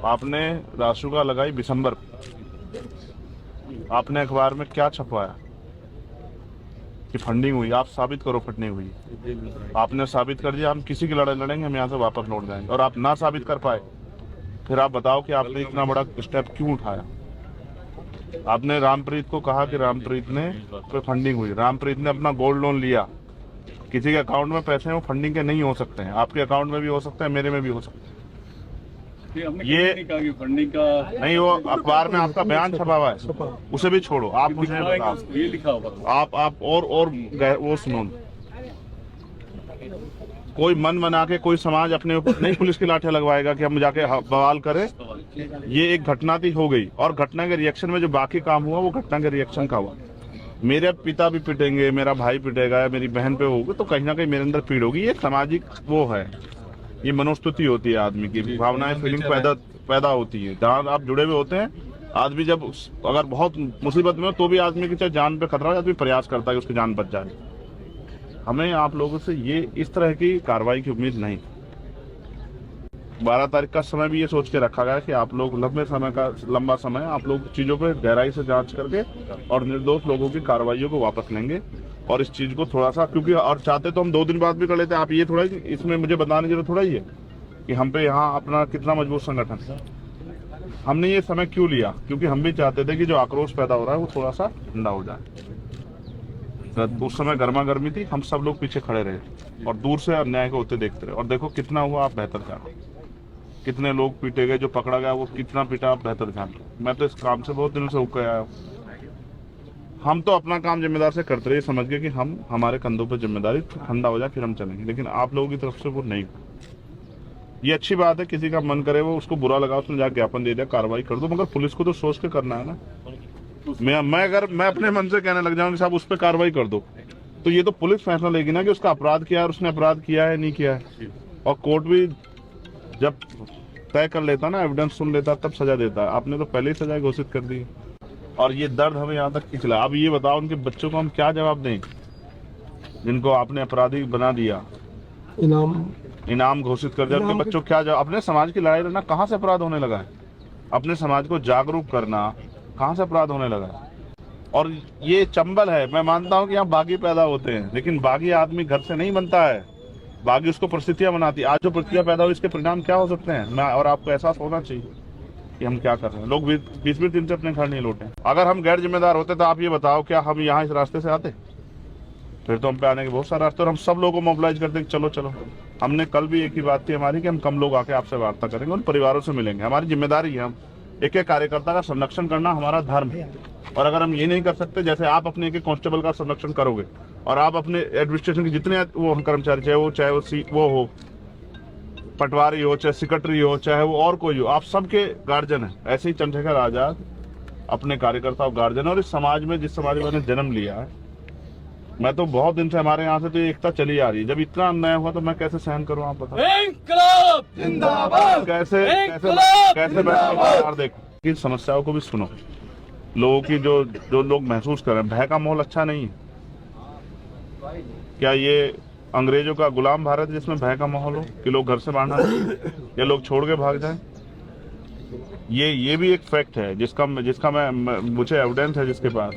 आपने रासुका लगाई दिसंबर, आपने अखबार में क्या छपवाया कि फंडिंग हुई? आप साबित करो फंडिंग हुई। आपने साबित कर दिया, हम किसी की लड़ाई लड़ेंगे, हम यहाँ से वापस लौट जाएंगे। और आप ना साबित कर पाए, फिर आप बताओ कि आपने इतना बड़ा स्टेप क्यों उठाया। आपने रामप्रीत को कहा कि रामप्रीत ने कोई फंडिंग हुई, रामप्रीत ने अपना गोल्ड लोन लिया, किसी के अकाउंट में पैसे हैं वो फंडिंग के नहीं हो सकते हैं, आपके अकाउंट में भी हो सकते हैं, मेरे में भी हो सकते हैं। ये नहीं कहा कि फंडिंग का नहीं, वो अखबार में आपका बयान छपा हुआ है, उसे भी छोड़ो। आप मुझे बताओ, ये लिखा होगा आप और वो सुनो, कोई मन बना के कोई समाज अपने ऊपर नहीं पुलिस की लाठियां लगवाएगा कि हम जाके बवाल करें। ये एक घटना थी, हो गई, और घटना के रिएक्शन में जो बाकी काम हुआ वो घटना के रिएक्शन का हुआ। मेरे पिता भी पिटेंगे, मेरा भाई पिटेगा, मेरी बहन पे होगी, तो कहीं ना कहीं मेरे अंदर पीड़ होगी। ये सामाजिक वो है, ये मनोस्तुति होती है, आदमी की भावनाएं, फीलिंग पैदा होती है। जहाँ आप जुड़े हुए होते हैं, आदमी जब अगर बहुत मुसीबत में हो तो भी आदमी की चाहे जान पे खतरा हो, आदमी प्रयास करता है कि उसकी जान बच जाए। हमें आप लोगों से ये इस तरह की कार्रवाई की उम्मीद नहीं। 12 तारीख का समय भी ये सोच के रखा गया कि आप लोग लंबा समय आप लोग चीजों पे गहराई से जांच करके और निर्दोष लोगों की कार्रवाइयों को वापस लेंगे। और इस चीज को थोड़ा सा, क्योंकि और चाहते तो हम 2 दिन बाद भी कर लेते, आप ये थोड़ा, इसमें मुझे बताने की जरूरत थोड़ा ही है कि हम पे यहाँ अपना कितना मजबूत संगठन है। हमने ये समय क्यों लिया? क्योंकि हम भी चाहते थे कि जो आक्रोश पैदा हो रहा है वो थोड़ा सा ठंडा हो जाए। तो उस समय गर्मा गर्मी थी, हम सब लोग पीछे खड़े रहे और दूर से अन्याय को होते देखते रहे। और देखो कितना हुआ, आप बेहतर जानो। कितने लोग पीटे गए, जो पकड़ा गया वो कितना पीटा, आप बेहतर जानो। मैं तो इस काम से बहुत दिनों से उग आया हूँ। हम तो अपना काम जिम्मेदार से करते रहे, समझ गए कि हमारे कंधों पर जिम्मेदारी, ठंडा हो जाए फिर हम चलेंगे। लेकिन आप लोगों की तरफ से वो नहीं। ये अच्छी बात है, किसी का मन करे वो उसको बुरा लगा, उसने जाकर ज्ञापन दे दिया, कार्रवाई कर दो, मगर पुलिस को तो सोच के करना है ना। मैं अपने मन से कहने लग जाऊंगा साहब उस पर कार्रवाई कर दो, तो ये तो पुलिस फैसला लेगी ना कि उसका अपराध किया है और उसने अपराध किया है नहीं किया है। और कोर्ट भी जब तय कर लेता ना, एविडेंस सुन लेता, तब सजा देता है। आपने तो पहले ही सजा घोषित कर दी और ये दर्द हमें यहाँ तक खिंचला। अब ये बताओ उनके बच्चों को हम क्या जवाब दें जिनको आपने अपराधी बना दिया, इनाम घोषित कर दिया। उनके बच्चों क्या जवाब? अपने समाज की लड़ाई लड़ना कहाँ से अपराध होने लगा है? अपने समाज को जागरूक करना कहाँ से अपराध होने लगा है? और ये चंबल है। मैं मानता हूँ कि यहाँ बागी पैदा होते हैं, लेकिन बागी आदमी घर से नहीं बनता है, बागी उसको परिस्थितियां बनाती है। आज जो परिस्थितियां पैदा हुई, इसके परिणाम क्या हो सकते हैं, मैं और आपको एहसास होना चाहिए कि हम क्या कर रहे हैं। लोग 20-20 दिन से अपने घर नहीं लौटे। अगर हम गैर जिम्मेदार होते तो आप ये बताओ, क्या हम यहाँ इस रास्ते से आते? फिर तो हम पे आने के बहुत सारे रास्ते, और हम सब लोगों को मोबिलाइज करते चलो चलो। हमने कल भी एक ही बात थी हमारी कि हम कम लोग आके आपसे वार्ता करेंगे, उन परिवारों से मिलेंगे। हमारी जिम्मेदारी है, हम एक एक कार्यकर्ता का संरक्षण करना हमारा धर्म है। और अगर हम ये नहीं कर सकते, जैसे आप अपने एक कांस्टेबल का संरक्षण करोगे और आप अपने एडमिनिस्ट्रेशन के जितने वो कर्मचारी, चाहे वो हो पटवारी हो, चाहे सेक्रेटरी हो, चाहे वो और कोई हो, आप सबके गार्जियन है। ऐसे ही चंद्रशेखर आजाद अपने कार्यकर्ताओं गार्जियन। और इस समाज में, जिस समाज में मैंने जन्म लिया है, मैं तो बहुत दिन से, हमारे यहाँ से तो एकता चली आ रही है। जब इतना अन्याय हुआ तो मैं कैसे सहन करूँ? आप बताओ। इंकलाब जिंदाबाद। कैसे देखो कि समस्याओं को भी सुनो, लोगों की जो लोग महसूस कर रहे हैं। भय का माहौल अच्छा नहीं है। क्या ये अंग्रेजों का गुलाम भारत जिसमें भय का माहौल हो कि लोग घर से बाहर ना या लोग छोड़ के भाग जाएं? ये भी एक फैक्ट है जिसका मुझे एविडेंस है जिसके पास,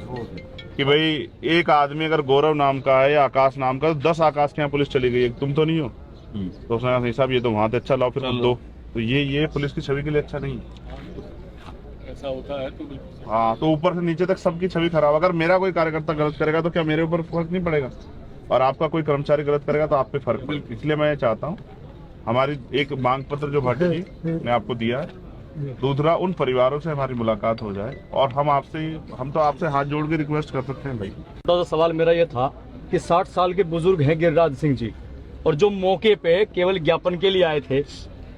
कि भाई एक आदमी अगर गौरव नाम का है या आकाश नाम का, 10 आकाश के यहाँ पुलिस चली गई, तुम तो नहीं हो। तो उसने कहा साहब ये तो वहां से अच्छा, लाओ फिर दो। तो ये पुलिस की छवि के लिए अच्छा नहीं है। ऐसा होता है तो हाँ, तो ऊपर से नीचे तक सबकी छवि खराब। अगर मेरा कोई कार्यकर्ता गलत करेगा तो क्या मेरे ऊपर फर्क नहीं पड़ेगा? और आपका कोई कर्मचारी गलत करेगा तो आप पे फर्क पड़ेगा। इसलिए मैं ये चाहता हूँ, हमारी एक मांग पत्र जो भाटी ने आपको दिया है, दूसरा उन परिवारों से हमारी मुलाकात हो जाए और हम तो आपसे हाथ जोड़ के रिक्वेस्ट कर सकते हैं भाई। छोटा सा सवाल मेरा ये था कि 60 साल के बुजुर्ग हैं गिरिराज सिंह जी, और जो मौके पे केवल ज्ञापन के लिए आए थे,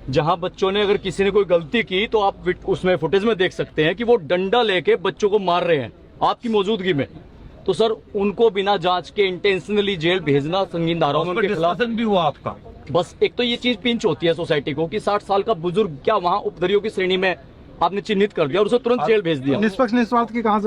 जहां बच्चों ने, अगर किसी ने कोई गलती की तो आप उसमें फुटेज में देख सकते हैं कि वो डंडा लेके बच्चों को मार रहे हैं आपकी मौजूदगी में। तो सर, उनको बिना जांच के इंटेंशनली जेल भेजना संगीन धाराओं के खिलाफ भी हुआ आपका। बस एक तो ये चीज पिंच होती है सोसाइटी को कि 60 साल का बुजुर्ग क्या वहां उपद्रवियों की श्रेणी में आपने चिन्हित कर दिया और उसे तुरंत जेल भेज दिया। निष्पक्ष निस्वार्थ की कहां